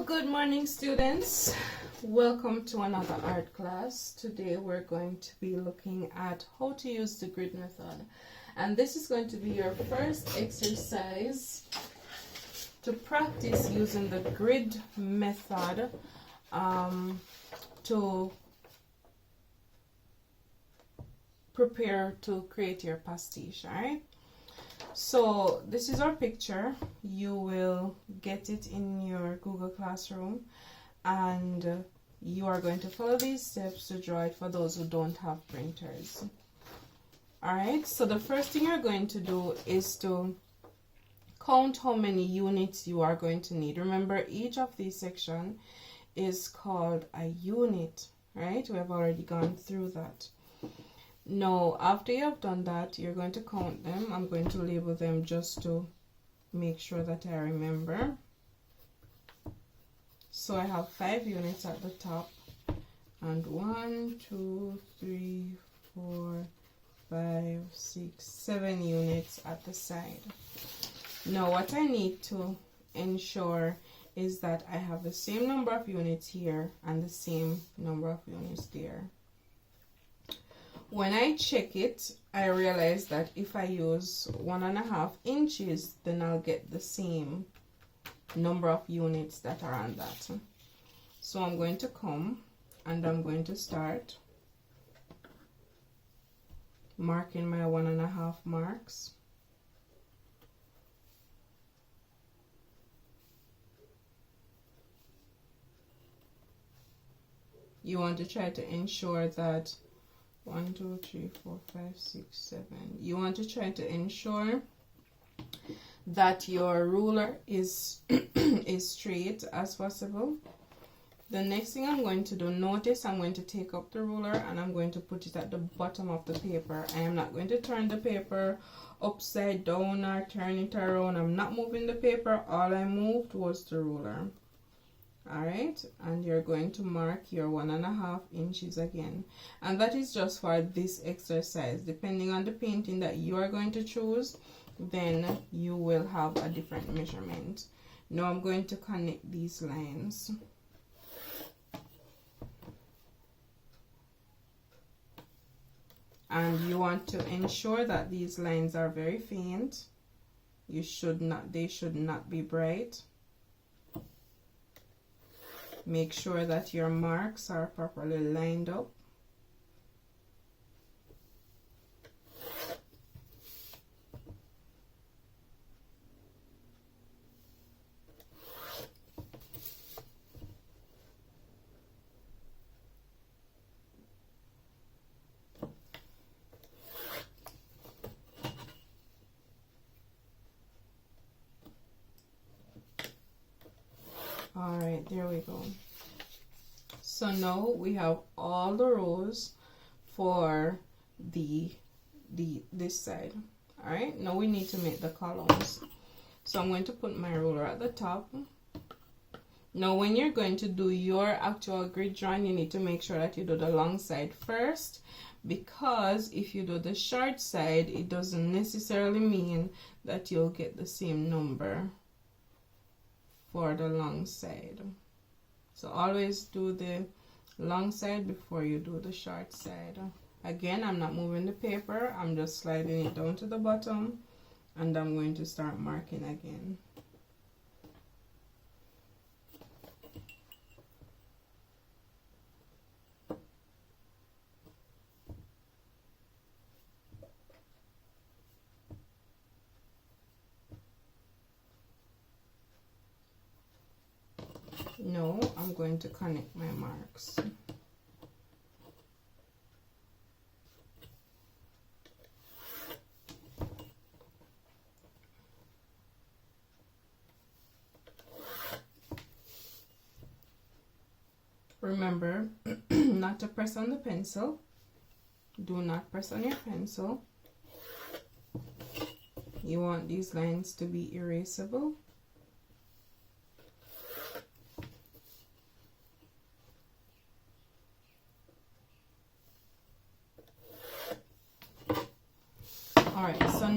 Good morning, students. Welcome to another art class. Today we're going to be looking at how to use the grid method, and this is going to be your first exercise to practice using the grid method to prepare to create your pastiche. All right, so this is our picture. You will get it in your Google Classroom, and you are going to follow these steps to draw it for those who don't have printers. Alright, so the first thing you're going to do is to count how many units you are going to need. Remember, each of these sections is called a unit, right? We have already gone through that. Now, after you have done that, you're going to count them. I'm going to label them just to make sure that I remember. So I have 5 units at the top, and 1, 2, 3, 4, 5, 6, 7 units at the side. Now, what I need to ensure is that I have the same number of units here and the same number of units there. When I check it, I realize that if I use 1.5 inches, then I'll get the same number of units that are on that. So I'm going to come and I'm going to start marking my 1.5 marks. You want to try to ensure that 1, 2, 3, 4, 5, 6, 7. You want to try to ensure that your ruler is is straight as possible. The next thing I'm going to do, notice I'm going to take up the ruler and I'm going to put it at the bottom of the paper. I am not going to turn the paper upside down or turn it around. I'm not moving the paper. All I moved was the ruler. Alright, and you're going to mark your 1.5 inches again, and that is just for this exercise. Depending on the painting that you are going to choose, then you will have a different measurement. Now I'm going to connect these lines. And you want to ensure that these lines are very faint. They should not be bright. Make sure that your marks are properly lined up. All right, there we go. So now we have all the rows for this side. All right, now we need to make the columns. So I'm going to put my ruler at the top. Now when you're going to do your actual grid drawing, you need to make sure that you do the long side first, because if you do the short side, it doesn't necessarily mean that you'll get the same number for the long side. So always do the long side before you do the short side. Again, I'm not moving the paper, I'm just sliding it down to the bottom, and I'm going to start marking again. Now I'm going to connect my marks. Remember not to press on the pencil. Do not press on your pencil. You want these lines to be erasable.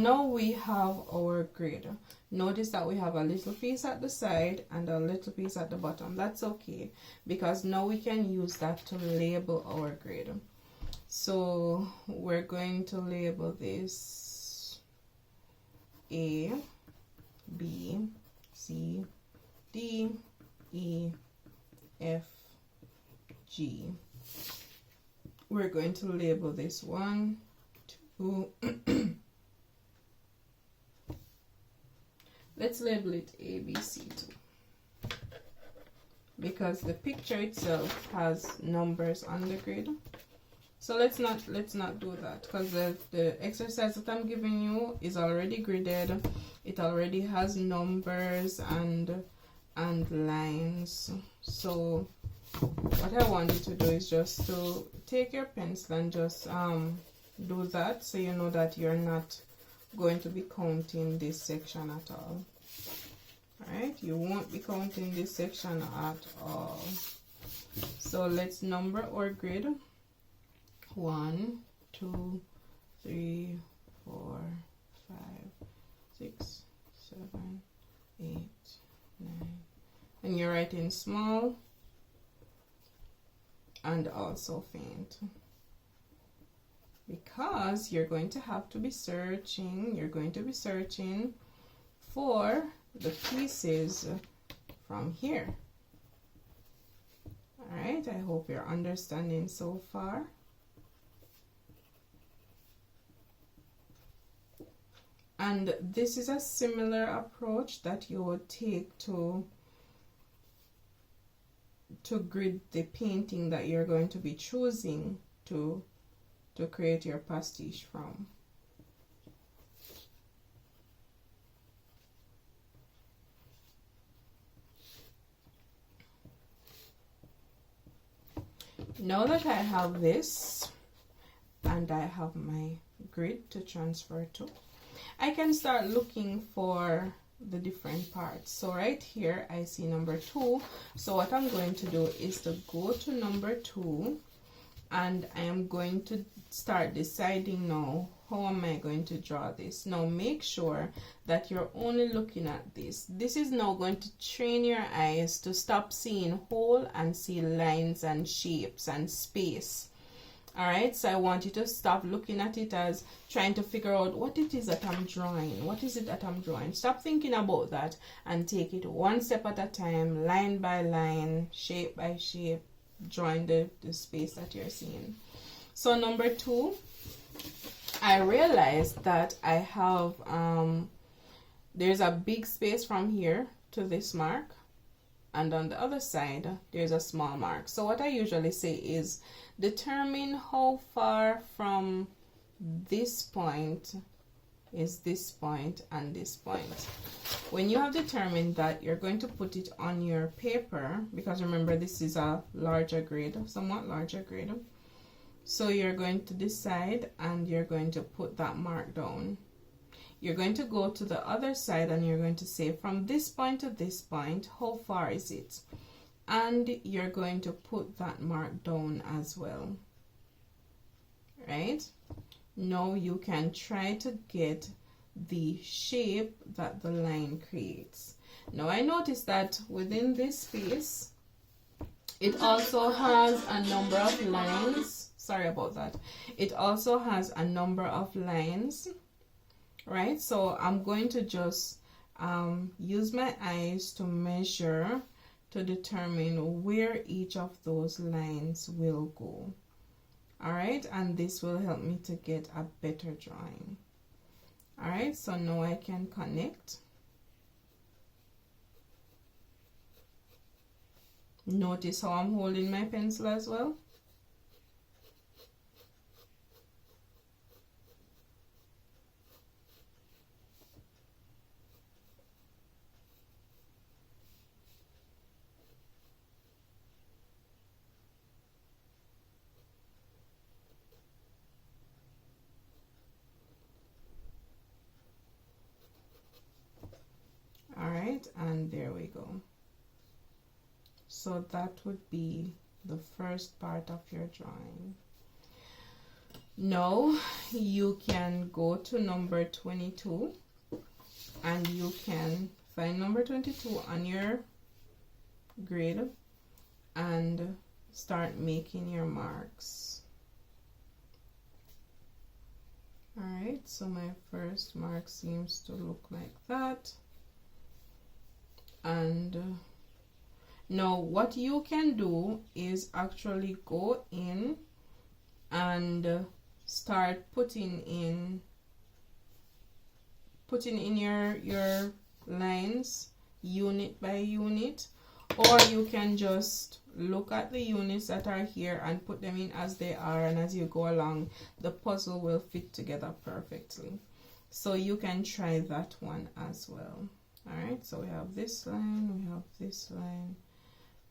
now we have our grid. Notice that we have a little piece at the side and a little piece at the bottom. That's okay, because now we can use that to label our grid. So we're going to label this A, B, C, D, E, F, G. We're going to label this 1, 2. Let's label it A, B, C too, because the picture itself has numbers on the grid. So let's not do that, because the exercise that I'm giving you is already gridded. It already has numbers and lines. So what I want you to do is just to take your pencil and just do that, so you know that you're not going to be counting this section at all. Alright, you won't be counting this section at all. So let's number our grid. 1, 2, 3, 4, 5, 6, 7, 8, 9. And you're writing small and also faint, because you're going to have to be searching. You're going to be searching for the pieces from here. All right, I hope you're understanding so far. And this is a similar approach that you would take to grid the painting that you're going to be choosing to create your pastiche from. Now that I have this and I have my grid to transfer to, I can start looking for the different parts. So right here I see number 2. So what I'm going to do is to go to number 2, and I am going to start deciding now, how am I going to draw this. Now make sure that you're only looking at this. This is now going to train your eyes to stop seeing whole and see lines and shapes and space. Alright, so I want you to stop looking at it as trying to figure out what it is that I'm drawing. What is it that I'm drawing? Stop thinking about that and take it one step at a time, line by line, shape by shape, drawing the space that you're seeing. So number 2, I realized that I have, there's a big space from here to this mark, and on the other side there's a small mark. So what I usually say is determine how far from this point is this point and this point. When you have determined that, you're going to put it on your paper, because remember this is a larger grid, somewhat larger grid. So you're going to decide and you're going to put that mark down. You're going to go to the other side and you're going to say from this point to this point, how far is it? And you're going to put that mark down as well. Right? Now you can try to get the shape that the line creates. Now I noticed that within this space, it also has a number of lines. Sorry about that. It also has a number of lines. Right? So I'm going to just use my eyes to measure to determine where each of those lines will go. Alright, and this will help me to get a better drawing. Alright, so now I can connect. Notice how I'm holding my pencil as well. And there we go. So that would be the first part of your drawing. Now you can go to number 22 and you can find number 22 on your grid and start making your marks. Alright, so my first mark seems to look like that. And now what you can do is actually go in and start putting in your lines unit by unit, or you can just look at the units that are here and put them in as they are, and as you go along the puzzle will fit together perfectly. So you can try that one as well. All right, so we have this line, we have this line,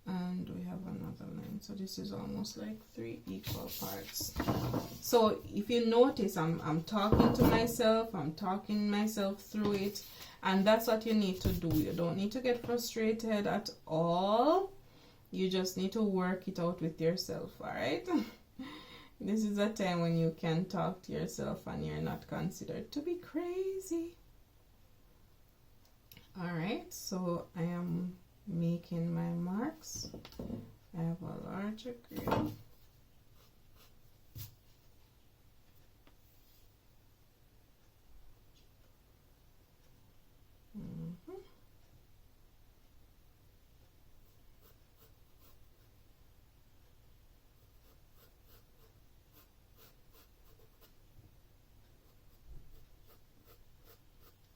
and we have another line. So this is almost like 3 equal parts. So if you notice, I'm talking to myself, I'm talking myself through it, and that's what you need to do. You don't need to get frustrated at all. You just need to work it out with yourself. All right. This is a time when you can talk to yourself and you're not considered to be crazy. All right, so I am making my marks. I have a larger grid.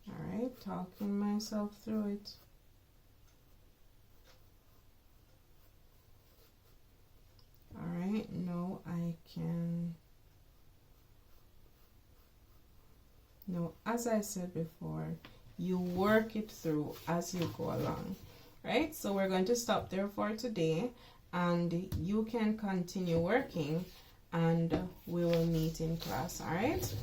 All right, talking myself through it. Alright, now I can, now as I said before, you work it through as you go along, right? So we're going to stop there for today, and you can continue working, and we will meet in class. All right.